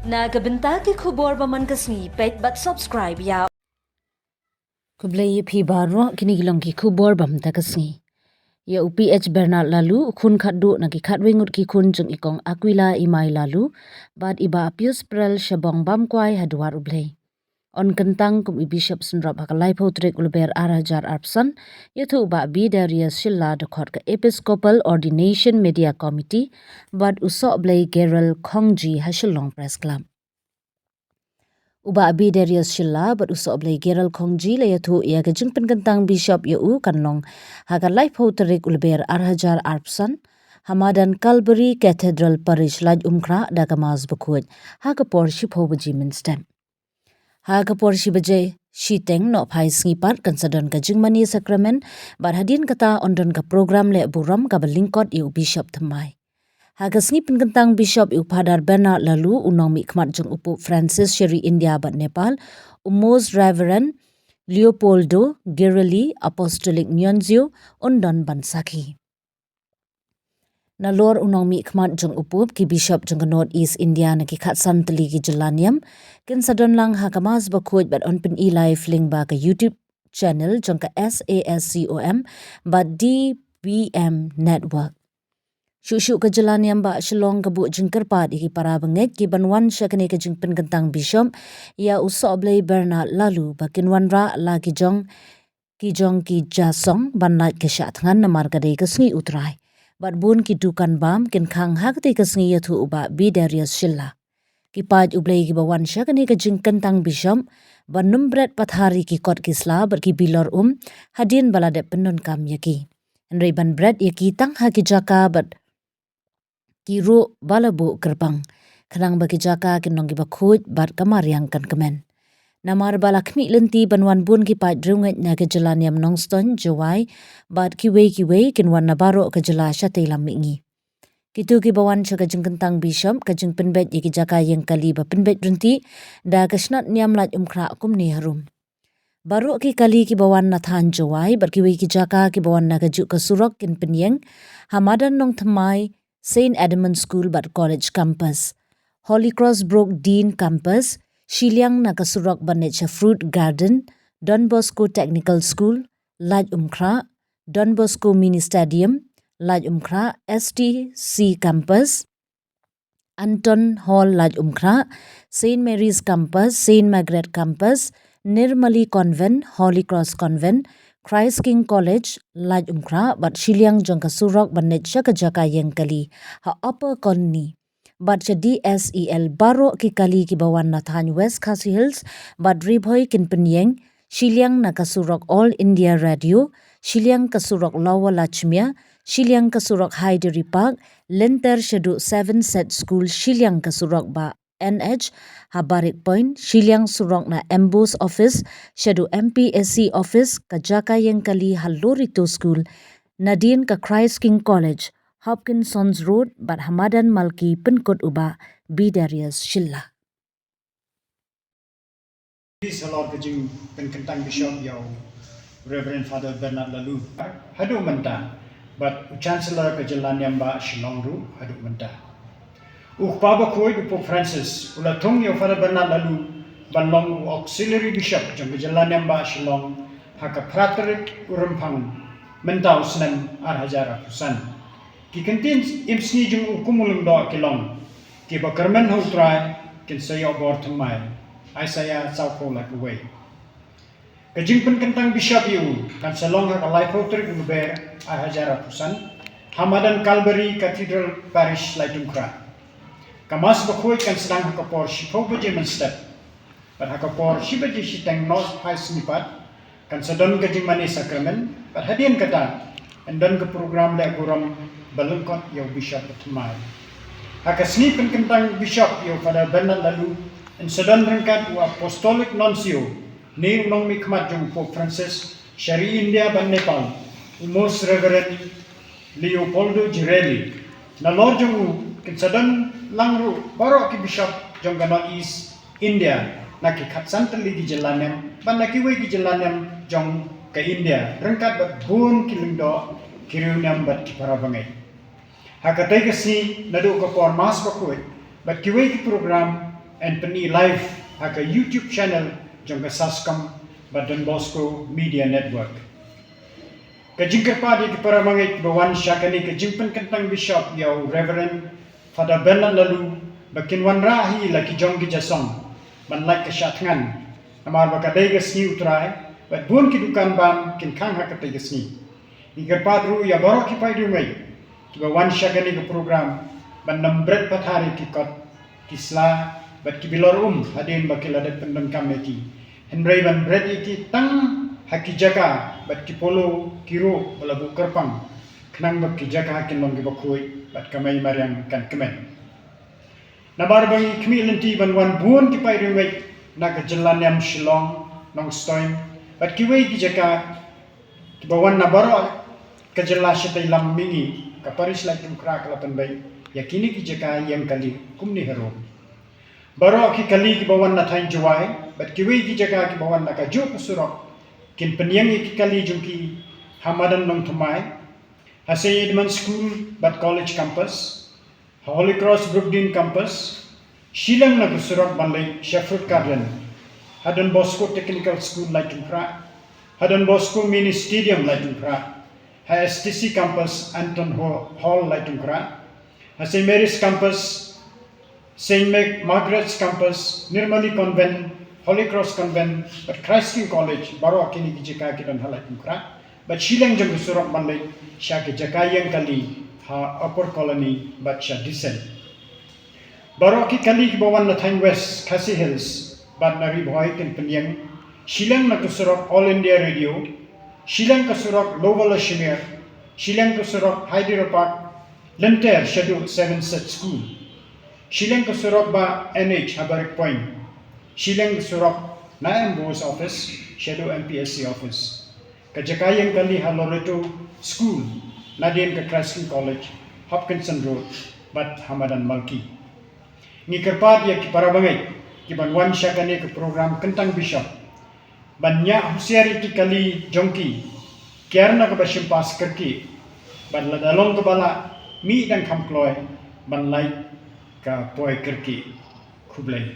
Nagabenta ki khubor baman kasni pet but subscribe ya. Kublai phi baro kini gilong ki khubor bam takasni. Ya UPH Bernard lalu khun khaddu na ki khatwengut ki khun jung ikong Aquila imai lalu bad iba apius prel shabong bam kwai hadwar ublai. On kentang kum bishop sunrap hakalai potrek ulber arajar arpsan yaitu ba bi Darius Shilla dekhot ke Episcopal Ordination Media Committee bad usok blai Gerald Khongji Hashilong Press Club. Uba abi Darius Shilla but usok blai Gerald Khongji la yathu ya ke jingpen kentang bishop yu kanlong hakalai potrek ulber arajar arpsan Hamadan Calvary Cathedral Parish laj umkra dakamaz bukut hakapor shipho baji minstem. Hakapor shibaje shiteng no phai sngipat kansadon ka jingmani sacrament bar hadin kata ondon ka program le buram ka balingkot yu bishop thamai. Hagasngi penkentang bishop yu padar Bernard lalu unong mi khmat jung upu Francis Sherry India bat Nepal Most Reverend Leopoldo Girelli Apostolic Nuncio ondon bansaki. Nalor unong mi khmat jung upup ki bishop jung North East India na ki khatsan tali ki jelaniam kin sadon lang hakamaz bakhuj bat on pin live link ba ka YouTube channel jung ka SASCOM bat DBM network. Shushu ka jelaniam ba shalong ka bu jingker pad iki para banget ki banwan syakane ka jing penkentang bishop ya usok blai Bernard lalu bakin wanra la ki jong ki jasong banlat ke syatngan namar ka dei ka sngi utrai. Bat bun ki dukan bam kin khang hak te kasngi yathu uba bi Darius Shilla. Ki paj ublai ki bawan syakani ka jing kentang bishop ban numbret pathari ki kot kisla ber ki bilor hadin balade penun kam yaki. Nrei ban bread yaki tang ha ki jaka bat ki ru balabu gerbang. Kanang bagi jaka kin nong ki bakhuj bat kamariang kan kemen. Namar balakmi lenti banwan bun ki pat drunget na ke jalan yam nongston jawai bat kiwe kin wan nabaro ke jala syate lamingi. Kitu ki bawan syaka jeng kentang bishop ke jeng penbet yaki jaka yang kali ba penbet berhenti da kesnat niam laj umkra kum ni harum. Baru ki kali ki bawan na than jawai bar kiwe ki jaka ki bawan na kejuk ke surok kin penyeng Hamadan nong thamai St. Edmund School bat College Campus, Holy Cross Brook Dean Campus, Shiliang Nakasurok Banecha Fruit Garden, Don Bosco Technical School, Laj Umkra, Don Bosco Mini Stadium, Laj Umkra, STC Campus, Anton Hall Laj Umkra, St. Mary's Campus, St. Margaret Campus, Nirmali Convent, Holy Cross Convent, Christ King College, Laj Umkra, but Shiliang Jongkasurok Banecha Kajaka Yengkali, ha Upper Colony. But sa DSEL baro ki kali ki bawan na than West Khasi Hills but ribhoy kin penyeng Shiliang nakasurok All India Radio, Shiliang kasurok Lawa Lachmia, Shiliang kasurok Hydery Park, Lenter Shadu 7 Set School Shiliang kasurok ba NH Habarik Point, Shiliang surok na Embos Office, Shadu MPSC Office, Kajaka yang kali Halorito School, Nadine ka Christ King College, Hopkinson's Road, but Hamadan Malki Penkot Uba, B. Darius Shilla. Please allow the Jing Penkentang Bishop Yo, Reverend Father Bernard Lalu, Hadu Menta, but Chancellor Kajalanyamba Shilongru, Hadu Menta. Ukpaba Koi Pope Francis, Ulatung Yo Father Bernard Lalu, Banlong Auxiliary Bishop, Jambajalanyamba Shilong, Haka Praterik Urampang, Mentau Snem Arhajara Pusan. Ki contains imsni jung ukumulung do kilong ki bakarmen ho try kin sayo bor thamai Isaiah sauko like away ka jingpen kentang bishop yu kan salong ha life hotel ube Hajara Pusan Hamadan Calvary Cathedral Parish Laitungkra kamas bakhoy kan sedang hakapor shipo baje step but hakapor shibaje shiteng north high snipat kan sadon ka jingmani sacrament but hadian kata dan ke program le guram balengkot yo bishop thamai hakasni penkentang bishop yo pada Bernard Lalu en sedang rengkat wa apostolic nuncio ni unong mi khmat jung Pope Francis Sherry India ban Nepal Most Reverend Leopoldo Girelli na lord jung kin sedang langru baro ki bishop jung North East India na ki khatsan tali di jalanem ban na ki we ki jalanem jung ke India rengkat bat bun kilingdo kiriunyam bat ki para bangai hakatai kasi nado ka por mas bakoi bat kiwe ki program and peni live haka YouTube channel jong ka saskam ba Don Bosco Media Network. Ka jingkerpa di para mangit bawan syakani ka jingpen kentang bishop yau Reverend Father Bernard Lalu bakin wan rahi laki jong ki jasong ban like ka syatngan amar ba kadai ka sni utrai bat bun ki dukan ban kin khang haka tai ka sni. Jingkerpa ru ya barok ki pai du mai ki bawan syakani ka program ban nambret pathari ki kot kisla bat ki bilor hadin bakiladat pendem kameti henry ban bret iki tang haki jaga bat ki polo kiro balabu kerpang kenang bat ki jaga hakin long ki bakoi bat kamai mariang kan kemen nabar bangi kmi lenti ban wan buon ki pai ringai na ka jalan yam Shillong nong stoin bat ki wei ki jaga ki bawan nabaro ka jala sitai lam mingi ka paris lai tum kra kalapan bai yakini ki jaga yang kali kumni hero baro ki kali ki bawan na thain juai bat ki wei ki jaga ki bawan na ka jo kusurok kin penyang ki kali jungki hamadan nong thumai hase Edmund School bat college campus Holy Cross Brookdene campus Shillong na kusurok banlai Sheffield Garden Don Bosco Technical School lai tumkra Don Bosco Mini Stadium lai tumkra STC campus Anton Hall lai tumkra St. Mary's campus, St. Margaret's campus, Nirmali Convent, Holy Cross Convent, but Christ King College, Baro Akini Kijaka Kidan Halai Mukra, but Shillong Jang Surok Malay, Shaki Jakayang Kali, Ha Upper Colony, but Sha Descent. Baro Ki Kali Bawan Natang West, Khasi Hills, but Nari Boy Kin Penyang, Shillong Nakusurok All India Radio, Shillong Kasurok Lower Lashimir, Shillong Kasurok Hyderabad Park, Lenter Shadow 7 Set School, Shillong Kasurok ba NH Habarik Point, Shillong Kasurok Naam Bo's Office, Shadow MPSC Office, Kajakayang Kali Haloreto School, Nadien ka Christ King College, Hopkinson Road, Bat Hamadan Malki. Ni kerpat ya ki para bangai, ki banwan syakane ke program Kentang Bishop, banya husiari ki kali jongki, kiarna ka basim pas kerki, ban ladalong ke bala mi dan kam kloy ban lai ka poi kerki khublai